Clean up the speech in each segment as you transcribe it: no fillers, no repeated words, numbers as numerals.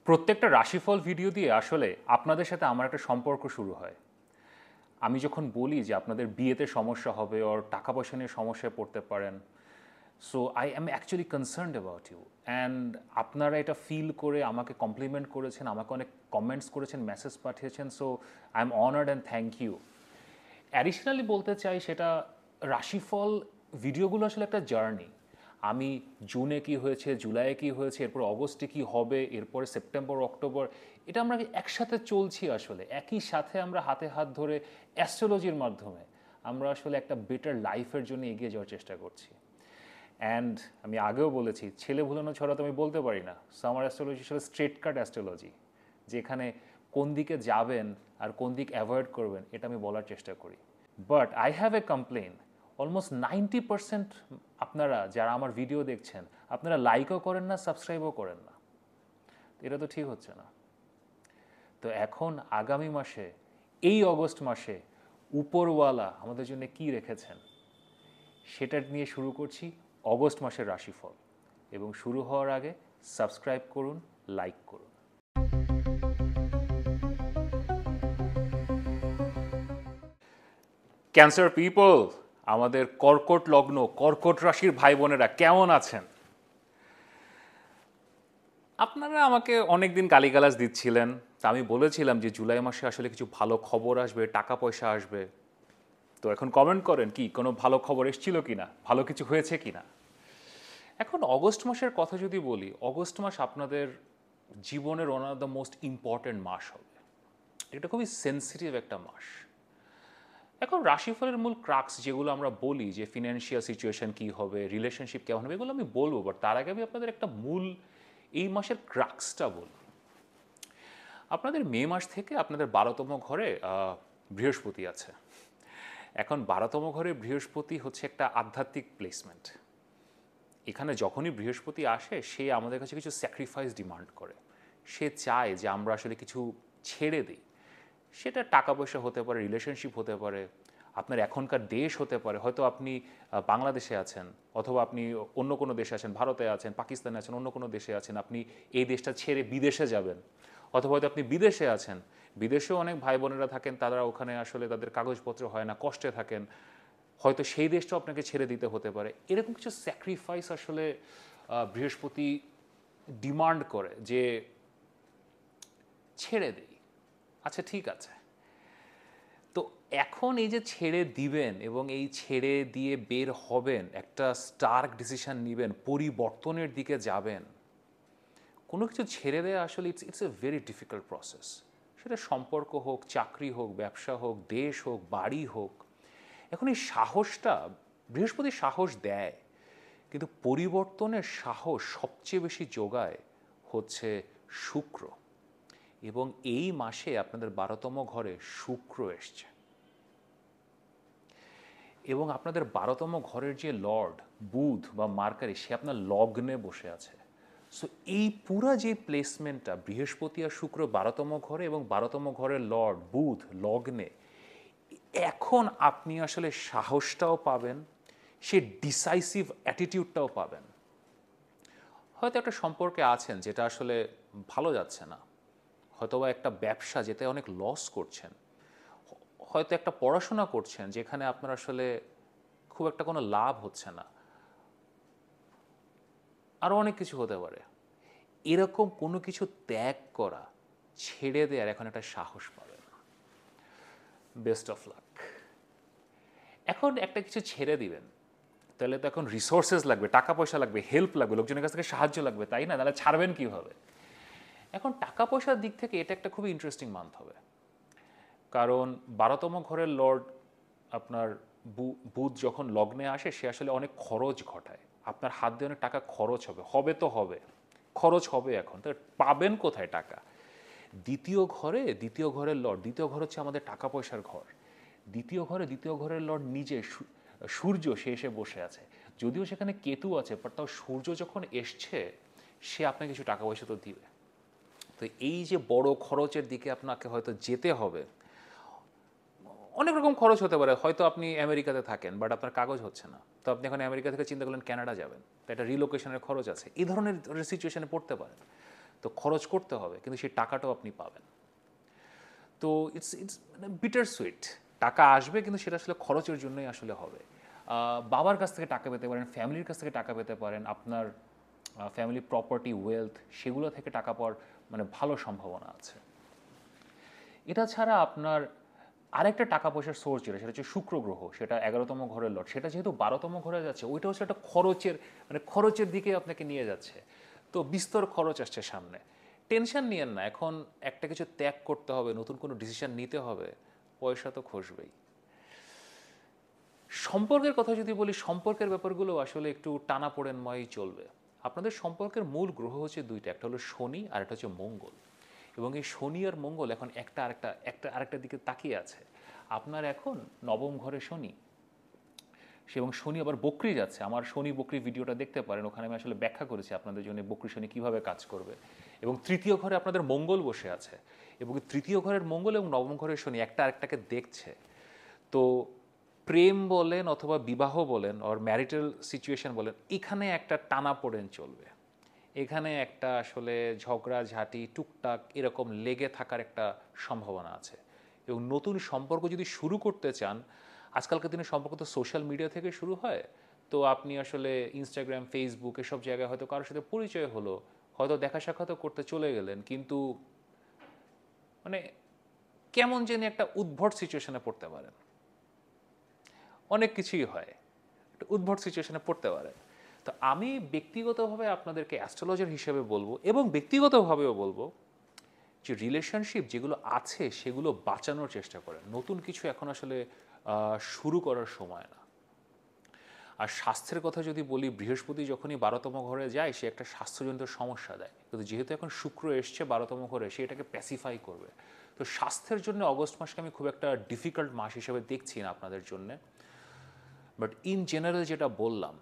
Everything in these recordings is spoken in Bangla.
প্রত্যেকটা রাশিফল ভিডিও দিয়ে আসলে আপনাদের সাথে আমার একটা সম্পর্ক শুরু হয়। আমি যখন বলি যে আপনাদের বিয়েতে সমস্যা হবে ওর টাকা পয়সা নিয়ে সমস্যায় পড়তে পারেন, so I am actually concerned about you, and আপনারা এটা ফিল করে আমাকে কমপ্লিমেন্ট করেছেন, আমাকে অনেক কমেন্টস করেছেন, মেসেজ পাঠিয়েছেন, so I am honoured and thank you. Additionally বলতে চাই সেটা রাশিফল ভিডিওগুলো আসলে একটা জার্নি। আমি জুনে কি হয়েছে, জুলাইয়ে কি হয়েছে, এরপর অগস্টে কি হবে, এরপরে সেপ্টেম্বর, অক্টোবর, এটা আমরা একসাথে চলছি। আসলে একই সাথে আমরা হাতে হাত ধরে অ্যাস্ট্রোলজির মাধ্যমে আমরা আসলে একটা বেটার লাইফের জন্য এগিয়ে যাওয়ার চেষ্টা করছি। অ্যান্ড আমি আগেও বলেছি, ছেলে ভুলানো ছড়া তো আমি বলতে পারি না। সো আমার অ্যাস্ট্রোলজি আসলে স্ট্রেট কাট অ্যাস্ট্রোলজি, যেখানে কোন দিকে যাবেন আর কোন দিক অ্যাভয়েড করবেন এটা আমি বলার চেষ্টা করি। But I have a complain, almost 90% আপনারা যারা আমার ভিডিও দেখছেন আপনারা লাইকও করেন না, সাবস্ক্রাইবও করেন না। এটা তো ঠিক হচ্ছে না। তো এখন আগামী মাসে, এই অগস্ট মাসে উপরওয়ালা আমাদের জন্য কি রেখেছেন সেটা নিয়ে শুরু করছি অগস্ট মাসের রাশিফল। এবং শুরু হওয়ার আগে সাবস্ক্রাইব করুন, লাইক করুন। ক্যান্সার পিপল, আমাদের কর্কট লগ্ন, কর্কট রাশির ভাই বোনেরা কেমন আছেন? আপনারা আমাকে অনেক দিন গালিগালাজ দিচ্ছিলেন, তা আমি বলেছিলাম যে জুলাই মাসে আসলে কিছু ভালো খবর আসবে, টাকা পয়সা আসবে। তো এখন কমেন্ট করেন কি কোনো ভালো খবর এসেছিল কিনা, ভালো কিছু হয়েছে কিনা। এখন অগস্ট মাসের কথা যদি বলি, অগস্ট মাস আপনাদের জীবনের one of the most important মাস হবে। এটা খুবই সেন্সিটিভ একটা মাস। এখন রাশিফলের মূল ক্রাক্স যেগুলো আমরা বলি যে ফিনান্সিয়াল সিচুয়েশন কী হবে, রিলেশনশিপ কেমন হবে, এগুলো আমি বলবো, বাট তার আগে আমি আপনাদের একটা মূল এই মাসের ক্রাক্সটা বলব। আপনাদের মে মাস থেকে আপনাদের 12তম ঘরে বৃহস্পতি আছে। এখন 12তম ঘরে বৃহস্পতি হচ্ছে একটা আধ্যাত্মিক প্লেসমেন্ট। এখানে যখনই বৃহস্পতি আসে সে আমাদের কাছে কিছু স্যাক্রিফাইস ডিমান্ড করে। সে চায় যে আমরা আসলে কিছু ছেড়ে দিই। সেটা টাকা পয়সা হতে পারে, রিলেশনশিপ হতে পারে, আপনার এখনকার দেশ হতে পারে, হয়তো আপনি বাংলাদেশে আছেন, অথবা আপনি অন্য কোনো দেশে আছেন, ভারতে আছেন, পাকিস্তানে আছেন, অন্য কোনো দেশে আছেন, আপনি এই দেশটা ছেড়ে বিদেশে যাবেন, অথবা হয়তো আপনি বিদেশে আছেন, বিদেশেও অনেক ভাই বোনেরা থাকেন, তারা ওখানে আসলে তাদের কাগজপত্র হয় না, কষ্টে থাকেন, হয়তো সেই দেশটাও আপনাকে ছেড়ে দিতে হতে পারে। এরকম কিছু স্যাক্রিফাইস আসলে বৃহস্পতি ডিমান্ড করে যে ছেড়ে দিই। আচ্ছা ঠিক আছে, তো এখন এই যে ছেড়ে দিবেন এবং এই ছেড়ে দিয়ে বের হবেন, একটা স্টার্ক ডিসিশন নেবেন, পরিবর্তনের দিকে যাবেন। কোনো কিছু ছেড়ে দেওয়া আসলে it's a very difficult process. সেটা সম্পর্ক হোক, চাকরি হোক, ব্যবসা হোক, দেশ হোক, বাড়ি হোক। এখন এই সাহসটা, বৃহস্পতি সাহস দেয়, কিন্তু পরিবর্তনের সাহস সবচেয়ে বেশি যোগায় হচ্ছে শুক্র। এবং এই মাসে আপনাদের 12তম ঘরে শুক্র এসছে, এবং আপনাদের 12তম ঘরের যে লর্ড বুধ বা মার্কারি, সে আপনার লগ্নে বসে আছে। সো এই পুরা যে প্লেসমেন্টটা, বৃহস্পতি আর শুক্র 12তম ঘরে এবং 12তম ঘরের লর্ড বুধ লগ্নে, এখন আপনি আসলে সাহসটাও পাবেন, সে ডিসাইসিভ অ্যাটিটিউডটাও পাবেন। হয়তো একটা সম্পর্কে আছেন যেটা আসলে ভালো যাচ্ছে না, হয়তোবা একটা ব্যবসা যেতে অনেক লস করছেন, হয়তো একটা পড়াশোনা করছেন যেখানে আপনার আসলে খুব একটা কোনো লাভ হচ্ছে না, আরও অনেক কিছু হতে পারে। এরকম কোনো কিছু ত্যাগ করা, ছেড়ে দেওয়ার এখন একটা সাহস পাবেন। Best of luck. এখন একটা কিছু ছেড়ে দিবেন, তাহলে তো এখন রিসোর্সেস লাগবে, টাকা পয়সা লাগবে, হেল্প লাগবে, লোকজনের কাছ থেকে সাহায্য লাগবে, তাই না? তাহলে ছাড়বেন কীভাবে? এখন টাকা পয়সার দিক থেকে এটা একটা খুবই ইন্টারেস্টিং মান্থ হবে, কারণ 12তম ঘরের লর্ড আপনার বুধ যখন লগ্নে আসে, সে আসলে অনেক খরচ ঘটায়। আপনার হাত দিয়ে অনেক টাকা খরচ হবে, হবে তো হবে, খরচ হবে। এখন তো পাবেন কোথায় টাকা? দ্বিতীয় ঘরের লর্ড, দ্বিতীয় ঘর হচ্ছে আমাদের টাকা পয়সার ঘর। দ্বিতীয় ঘরের লর্ড নিজে সূর্য, সে এসে বসে আছে। যদিও সেখানে কেতু আছে, বাট তাও সূর্য যখন এসছে, সে আপনাকে কিছু টাকা পয়সা তো দিবে। তো এই যে বড় খরচের দিকে আপনাকে হয়তো যেতে হবে, অনেক রকম খরচ হতে পারে। হয়তো আপনি আমেরিকাতে থাকেন, বাট আপনার কাগজ হচ্ছে না, তো আপনি এখন আমেরিকা থেকে চিন্তা করলেন ক্যানাডা যাবেন, তো একটা রিলোকেশনের খরচ আছে, এই ধরনের সিচুয়েশনে পড়তে পারেন। তো খরচ করতে হবে, কিন্তু সেই টাকাটাও আপনি পাবেন। তো ইটস ইটস মানে বিটার সুইট। টাকা আসবে, কিন্তু সেটা আসলে খরচের জন্যই আসলে হবে। বাবার কাছ থেকে টাকা পেতে পারেন, ফ্যামিলির কাছ থেকে টাকা পেতে পারেন, আপনার ফ্যামিলি প্রপার্টি, ওয়েলথ, সেগুলো থেকে টাকা পাওয়ার মানে ভালো সম্ভাবনা আছে। এটা ছাড়া আপনার আরেকটা টাকা পয়সার সোর্স যেটা, সেটা হচ্ছে শুক্র গ্রহ। সেটা 11তম ঘরের লর্ড, সেটা যেহেতু 12তম ঘরে যাচ্ছে, ওইটা হচ্ছে একটা খরচের মানে খরচের দিকে আপনাকে নিয়ে যাচ্ছে। তো বিস্তর খরচ আসছে সামনে। টেনশন নিয়েন না, এখন একটা কিছু ত্যাগ করতে হবে, নতুন কোনো ডিসিশন নিতে হবে, পয়সা তো খসবেই। সম্পর্কের কথা যদি বলি, সম্পর্কের ব্যাপারগুলো আসলে একটু টানাপোড়েনময়ই চলবে। আপনাদের সম্পর্কের মূল গ্রহ হচ্ছে দুইটা, একটা হলো শনি আর একটা হচ্ছে মঙ্গল। এবং এই শনি আর মঙ্গল এখন একটা আরেকটা দিকে তাকিয়ে আছে। আপনার এখন নবম ঘরে শনি, এবং শনি আবার বক্রি যাচ্ছে। আমার শনি বক্রি ভিডিওটা দেখতে পারেন, ওখানে আমি আসলে ব্যাখ্যা করেছি আপনাদের জন্য বক্রি শনি কীভাবে কাজ করবে। এবং তৃতীয় ঘরে আপনাদের মঙ্গল বসে আছে, এবং তৃতীয় ঘরের মঙ্গল এবং নবম ঘরের শনি একটা আরেকটাকে দেখছে। তো প্রেম বলেন অথবা বিবাহ বলেন আর ম্যারিটাল সিচুয়েশন বলেন, এখানে একটা টানাপোড়েন চলবে। এখানে একটা আসলে ঝগড়াঝাঁটি টুকটাক এরকম লেগে থাকার একটা সম্ভাবনা আছে। এবং নতুন সম্পর্ক যদি শুরু করতে চান, আজকালকার দিনে সম্পর্ক তো সোশ্যাল মিডিয়া থেকে শুরু হয়। তো আপনি আসলে ইনস্টাগ্রাম, ফেসবুক এসব জায়গায় হয়তো কারোর সাথে পরিচয় হলো, হয়তো দেখা সাক্ষাৎও করতে চলে গেলেন, কিন্তু মানে কেমন জানি একটা উদ্ভট সিচুয়েশনে পড়তে পারেন। অনেক কিছুই হয়, একটা উদ্ভট সিচুয়েশনে পড়তে পারে। তো আমি ব্যক্তিগতভাবে আপনাদেরকে অ্যাস্ট্রোলজার হিসেবে বলবো, এবং ব্যক্তিগতভাবেও বলবো, যে রিলেশনশিপ যেগুলো আছে সেগুলো বাঁচানোর চেষ্টা করেন। নতুন কিছু এখন আসলে শুরু করার সময় না। আর স্বাস্থ্যের কথা যদি বলি, বৃহস্পতি যখনই 12তম ঘরে যায়, সে একটা স্বাস্থ্যজনিত সমস্যা দেয়, কিন্তু যেহেতু এখন শুক্র এসছে 12তম ঘরে, সে এটাকে প্যাসিফাই করবে। তো স্বাস্থ্যের জন্য অগস্ট মাসকে আমি খুব একটা ডিফিকাল্ট মাস হিসেবে দেখছি না আপনাদের জন্যে। বাট ইন জেনারেল যেটা বললাম,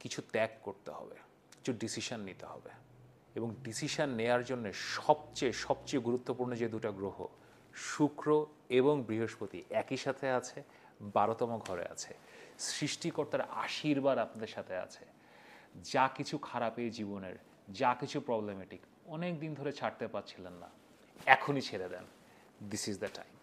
কিছু ত্যাগ করতে হবে, কিছু ডিসিশন নিতে হবে। এবং ডিসিশন নেয়ার জন্য সবচেয়ে গুরুত্বপূর্ণ যে দুটো গ্রহ, শুক্র এবং বৃহস্পতি একই সাথে আছে, 12তম ঘরে আছে। সৃষ্টিকর্তার আশীর্বাদ আপনাদের সাথে আছে। যা কিছু খারাপ এই জীবনের, যা কিছু প্রবলেমেটিক, অনেক দিন ধরে ছাড়তে পারছিলেন না, এখনই ছেড়ে দেন। This is the time.